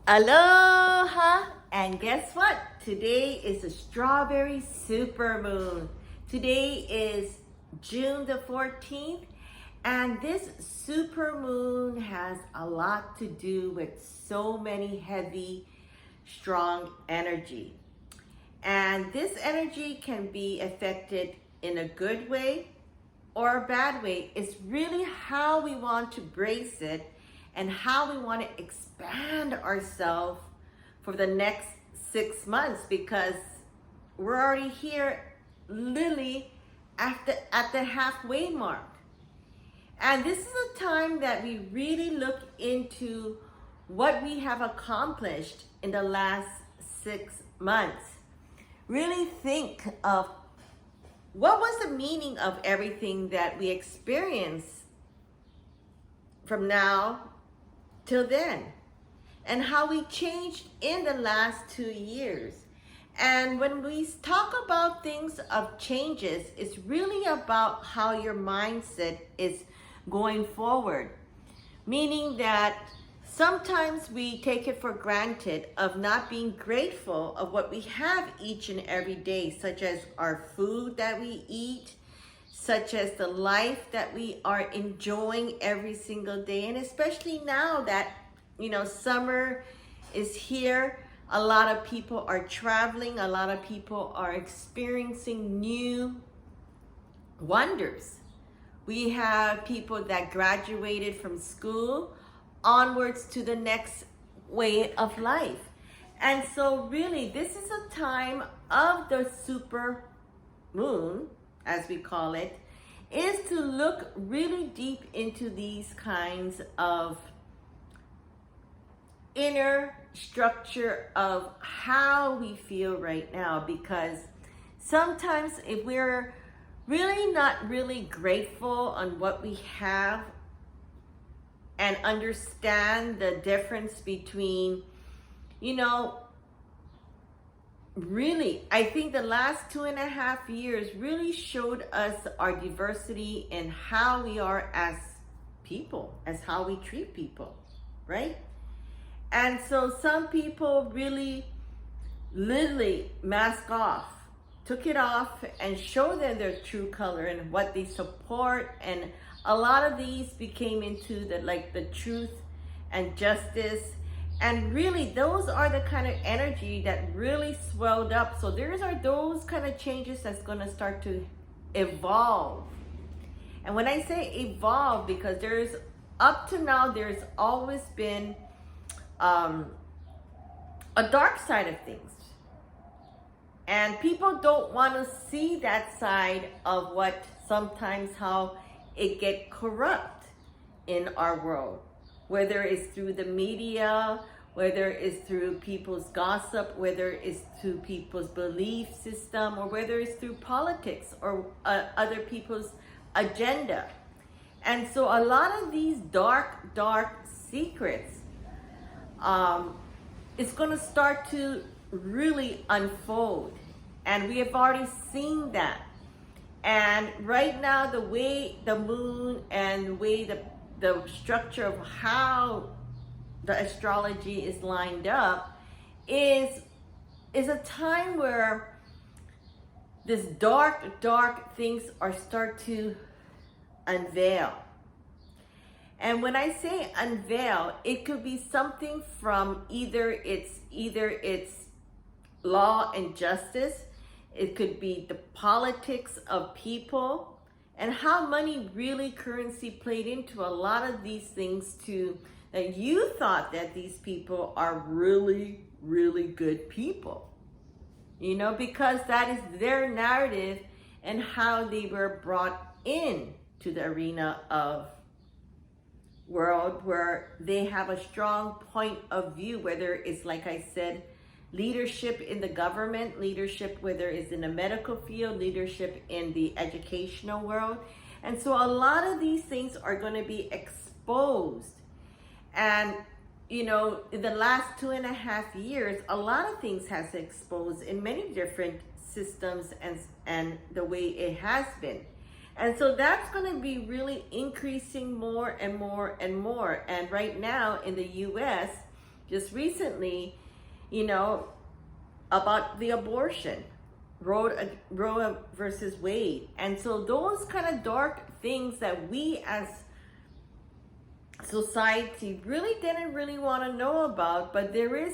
Aloha! And guess what? Today is a strawberry supermoon. Today is June the 14th, and this supermoon has a lot to do with so many heavy, strong energy. And this energy can be affected in a good way or a bad way. It's really how we want to brace it and how we want to expand ourselves for the next 6 months, because we're already here literally at the halfway mark. And this is a time that we really look into what we have accomplished in the last 6 months. Really think of what was the meaning of everything that we experienced from now till then, and how we changed in the last 2 years. And when we talk about things of changes, it's really about how your mindset is going forward. Meaning that sometimes we take it for granted of not being grateful of what we have each and every day, such as our food that we eat, such as the life that we are enjoying every single day. And especially now that, summer is here, a lot of people are traveling, a lot of people are experiencing new wonders. We have people that graduated from school onwards to the next way of life. And so really, this is a time of the super moon, as we call it, is to look really deep into these kinds of inner structure of how we feel right now. Because sometimes if we're really not really grateful on what we have and understand the difference between, really, I think the last 2.5 years really showed us our diversity in how we are as people, as how we treat people, right? And so some people really literally mask off, took it off and showed them their true color and what they support. And a lot of these became into the truth and justice. And really, those are the kind of energy that really swelled up. So are those kind of changes that's going to start to evolve. And when I say evolve, because up to now, there's always been a dark side of things. And people don't want to see that side of what sometimes how it get corrupt in our world. Whether it's through the media, whether it's through people's gossip, whether it's through people's belief system, or whether it's through politics or other people's agenda. And so a lot of these dark secrets, it's going to start to really unfold. And we have already seen that. And right now, the way the moon and the way the structure of how the astrology is lined up is a time where this dark things start to unveil. And when I say unveil, it could be something from either it's law and justice, it could be the politics of people, and how money really currency played into a lot of these things too, that you thought that these people are really, really good people. Because that is their narrative and how they were brought in to the arena of world, where they have a strong point of view, whether it's, like I said, leadership in the government, leadership whether it's in the medical field, leadership in the educational world. And so a lot of these things are going to be exposed. And in the last 2.5 years, a lot of things has exposed in many different systems and the way it has been. And so that's going to be really increasing more and more and more. And right now in the US, just recently, you know, about the abortion, Roe versus Wade. And so those kind of dark things that we as society really didn't really want to know about, but there is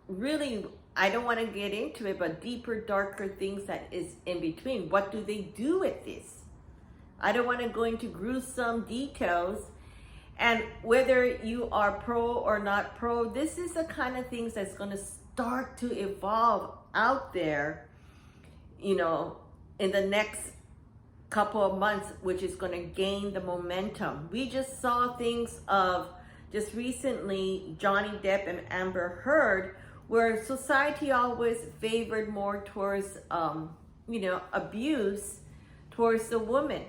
really, I don't want to get into it, but deeper, darker things that is in between. What do they do with this? I don't want to go into gruesome details. And whether you are pro or not pro, this is the kind of things that's going to start to evolve out there, you know, in the next couple of months, which is going to gain the momentum. We just saw things of just recently Johnny Depp and Amber Heard, where society always favored more towards, you know, abuse towards the woman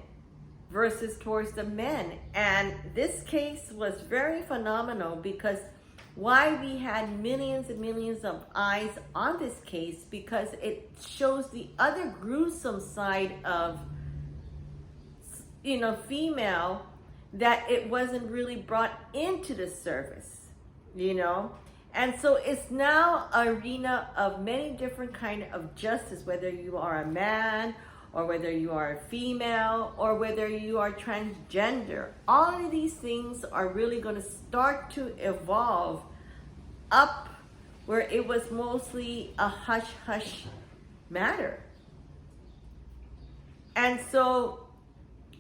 versus towards the men. And this case was very phenomenal, because why we had millions and millions of eyes on this case, because it shows the other gruesome side of, you know, female, that it wasn't really brought into the service, you know. And so it's now an arena of many different kind of justice, whether you are a man or whether you are a female or whether you are transgender. All of these things are really going to start to evolve up where it was mostly a hush-hush matter. And so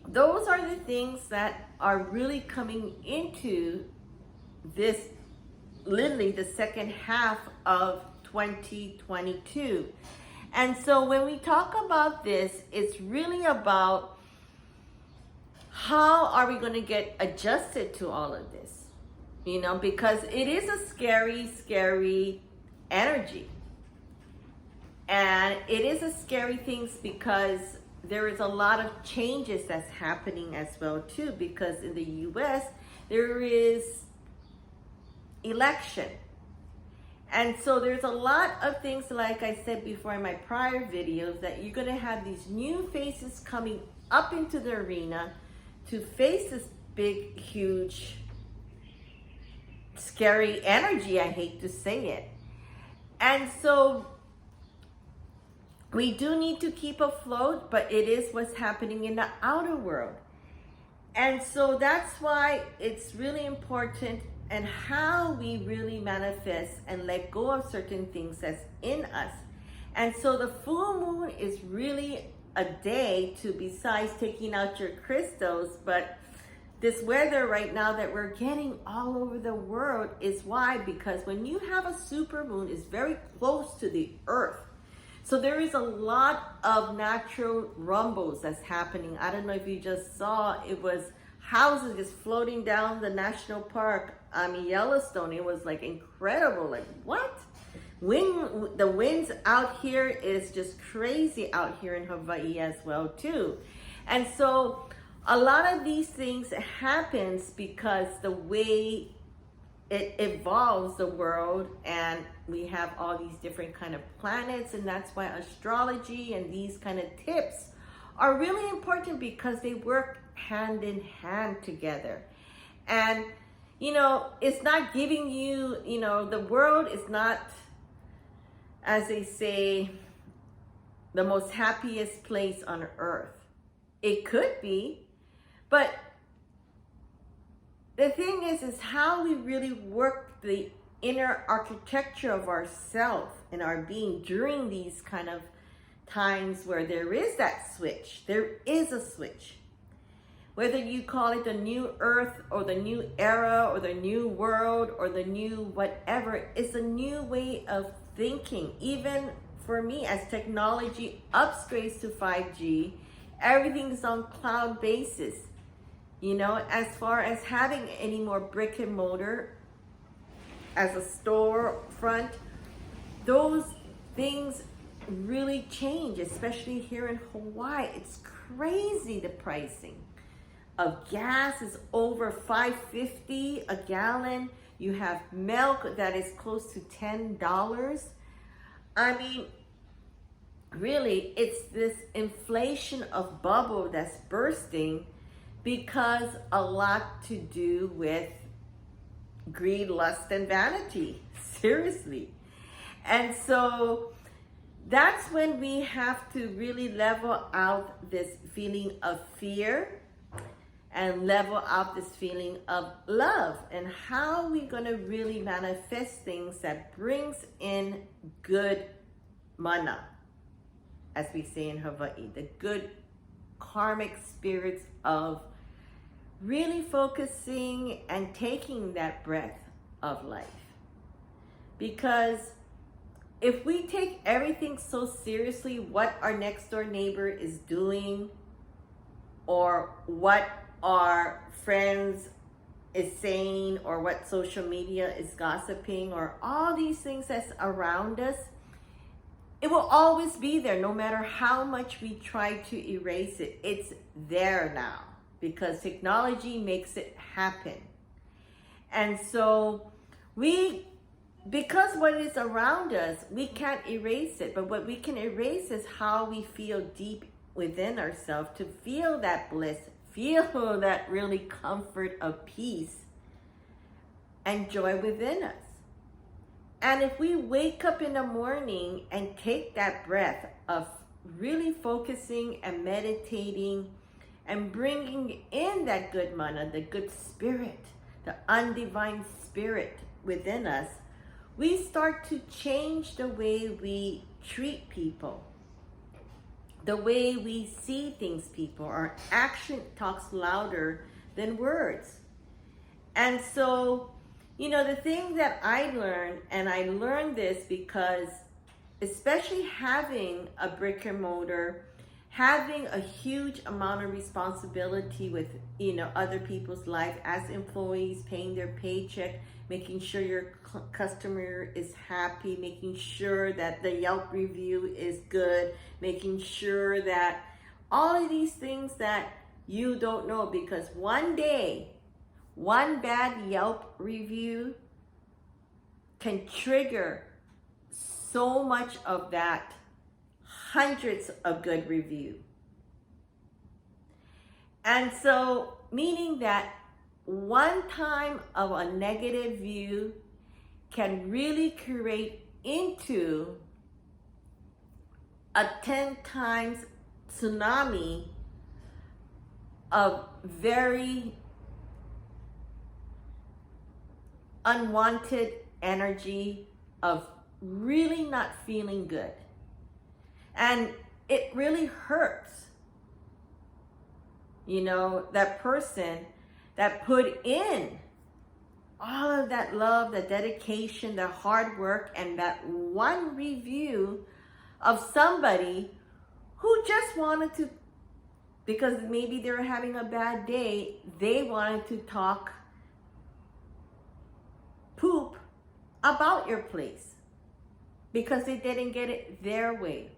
those are the things that are really coming into this, literally the second half of 2022. And so when we talk about this, it's really about how are we going to get adjusted to all of this, you know, because it is a scary, scary energy. And it is a scary thing because there is a lot of changes that's happening as well too, because in the US there is election. And so there's a lot of things, like I said before in my prior videos, that you're going to have these new faces coming up into the arena to face this big, huge, scary energy. I hate to say it. And so we do need to keep afloat, but it is what's happening in the outer world. And so that's why it's really important, and how we really manifest and let go of certain things that's in us. And so the full moon is really a day to, besides taking out your crystals, but this weather right now that we're getting all over the world is why, because when you have a super moon, it's very close to the earth. So there is a lot of natural rumbles that's happening. I don't know if you just saw, it was houses just floating down the national park, Yellowstone. It was like incredible. Like, what? The winds out here is just crazy out here in Hawaii as well too. And so a lot of these things happens because the way it evolves the world, and we have all these different kind of planets, and that's why astrology and these kind of tips are really important, because they work hand in hand together. And you know, it's not giving you, you know, the world is not, as they say, the most happiest place on earth. It could be, but the thing is how we really work the inner architecture of ourself and our being during these kind of times where there is that switch. There is a switch. Whether you call it the new earth or the new era or the new world or the new whatever, it's a new way of thinking. Even for me, as technology upgrades to 5G, everything's on cloud basis. You know, as far as having any more brick and mortar as a storefront, those things really change, especially here in Hawaii. It's crazy, the pricing of gas is over $5.50 a gallon. You have milk that is close to $10. I mean, really, it's this inflation of bubble that's bursting, because a lot to do with greed, lust, and vanity. Seriously. And so that's when we have to really level out this feeling of fear and level out this feeling of love, and how we're going to really manifest things that brings in good mana, as we say in Hawaii, the good karmic spirits of really focusing and taking that breath of life. Because if we take everything so seriously, what our next door neighbor is doing, or what our friends is saying, or what social media is gossiping, or all these things that's around us, it will always be there no matter how much we try to erase it. It's there now because technology makes it happen. And so because what is around us, we can't erase it, but what we can erase is how we feel deep within ourselves, to feel that bliss, feel that really comfort of peace and joy within us. And if we wake up in the morning and take that breath of really focusing and meditating and bringing in that good mana, the good spirit, the undivine spirit within us, we start to change the way we treat people, the way we see things, people. Our action talks louder than words. And so, the thing that I learned, and I learned this because especially having a brick and mortar, having a huge amount of responsibility with, other people's life as employees, paying their paycheck, making sure your customer is happy, making sure that the Yelp review is good, making sure that all of these things that you don't know, because one day, one bad Yelp review can trigger so much of that hundreds of good reviews. And so, meaning that one time of a negative view can really create into a 10 times tsunami of very unwanted energy of really not feeling good. And it really hurts. That person that put in all of that love, the dedication, the hard work, and that one review of somebody who just wanted to, because maybe they were having a bad day, they wanted to talk poop about your place because they didn't get it their way.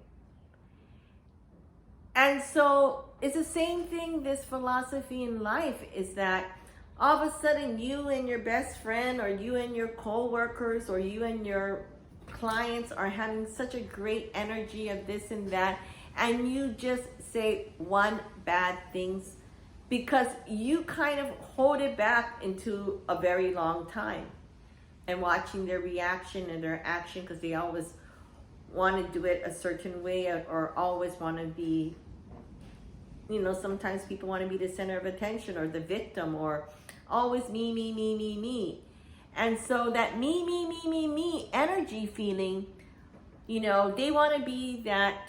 And so it's the same thing, this philosophy in life is that all of a sudden you and your best friend, or you and your co-workers, or you and your clients are having such a great energy of this and that, and you just say one bad things because you kind of hold it back into a very long time, and watching their reaction and their action, because they always want to do it a certain way, or always want to be, sometimes people want to be the center of attention or the victim, or always me, me, me, me, me. And so that me, me, me, me, me energy feeling, they want to be that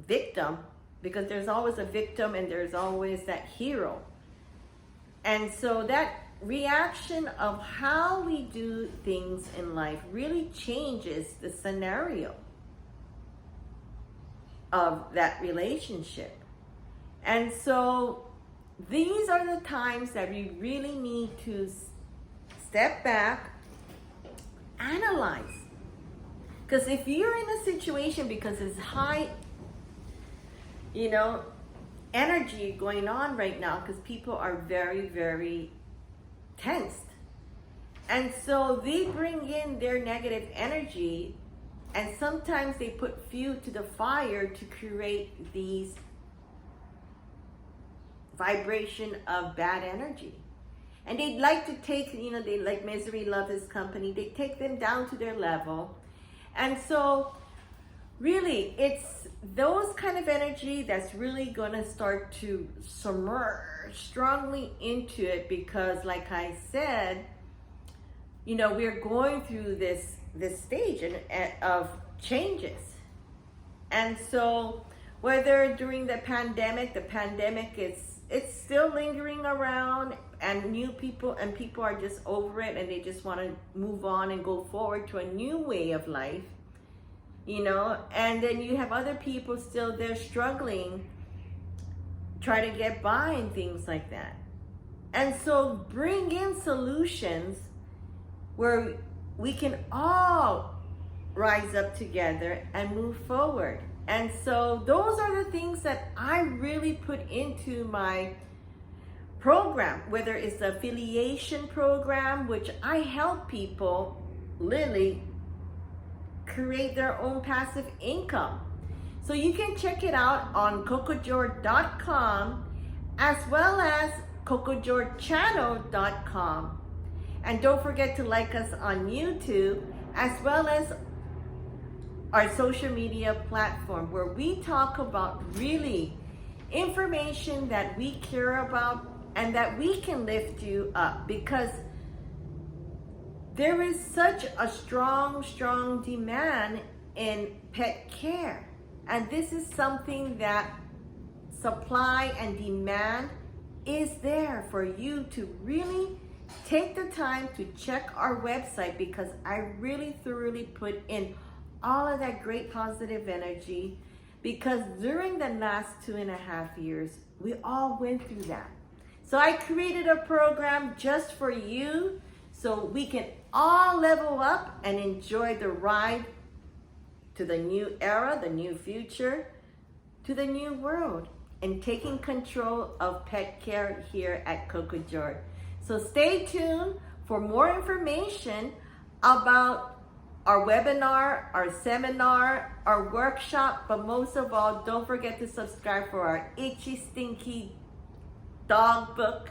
victim, because there's always a victim and there's always that hero. And so that reaction of how we do things in life really changes the scenario of that relationship. And so these are the times that we really need to step back, analyze. Because if you're in a situation, because it's high, energy going on right now, because people are very, very tensed. And so they bring in their negative energy, and sometimes they put fuel to the fire to create these vibration of bad energy. And they'd like to take, they like misery love his company. They take them down to their level. And so really, it's those kind of energy that's really going to start to submerge strongly into it, because like I said, we're going through this stage of changes. And so whether during the pandemic it's still lingering around, and people are just over it, and they just want to move on and go forward to a new way of life. And then you have other people still there struggling, trying to get by and things like that. And so bring in solutions where we can all rise up together and move forward. And so those are the things that I really put into my program, whether it's the affiliation program, which I help people literally create their own passive income. So you can check it out on cocojor.com, as well as cocojorchannel.com. And don't forget to like us on YouTube, as well as our social media platform, where we talk about really information that we care about and that we can lift you up, because there is such a strong demand in pet care. And this is something that supply and demand is there for you to really take the time to check our website, because I really thoroughly put in all of that great positive energy, because during the last 2.5 years, we all went through that. So I created a program just for you, so we can all level up and enjoy the ride to the new era, the new future, to the new world, and taking control of pet care here at Cocojor. So stay tuned for more information about our webinar, our seminar, our workshop, but most of all, don't forget to subscribe for our Itchy Stinky Dog Book,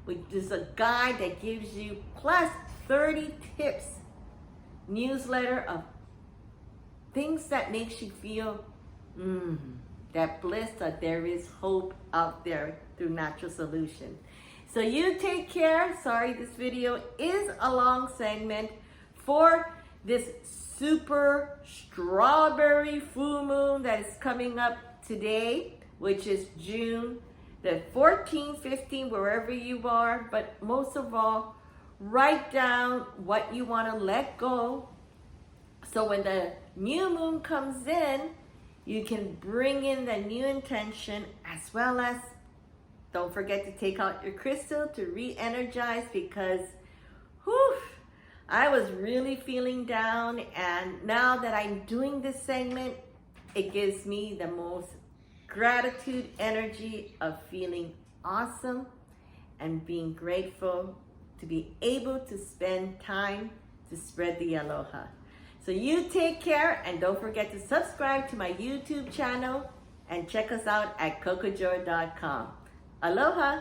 which is a guide that gives you plus 30 tips newsletter of things that makes you feel that bliss, that there is hope out there through natural solution. So you take care. Sorry, this video is a long segment for this super strawberry full moon that is coming up today, which is June the 14th, 15th, wherever you are. But most of all, write down what you want to let go, so when the new moon comes in, you can bring in the new intention, as well as don't forget to take out your crystal to re-energize, because I was really feeling down, and now that I'm doing this segment, it gives me the most gratitude energy of feeling awesome and being grateful to be able to spend time to spread the aloha. So you take care, and don't forget to subscribe to my YouTube channel and check us out at cocojor.com. Aloha!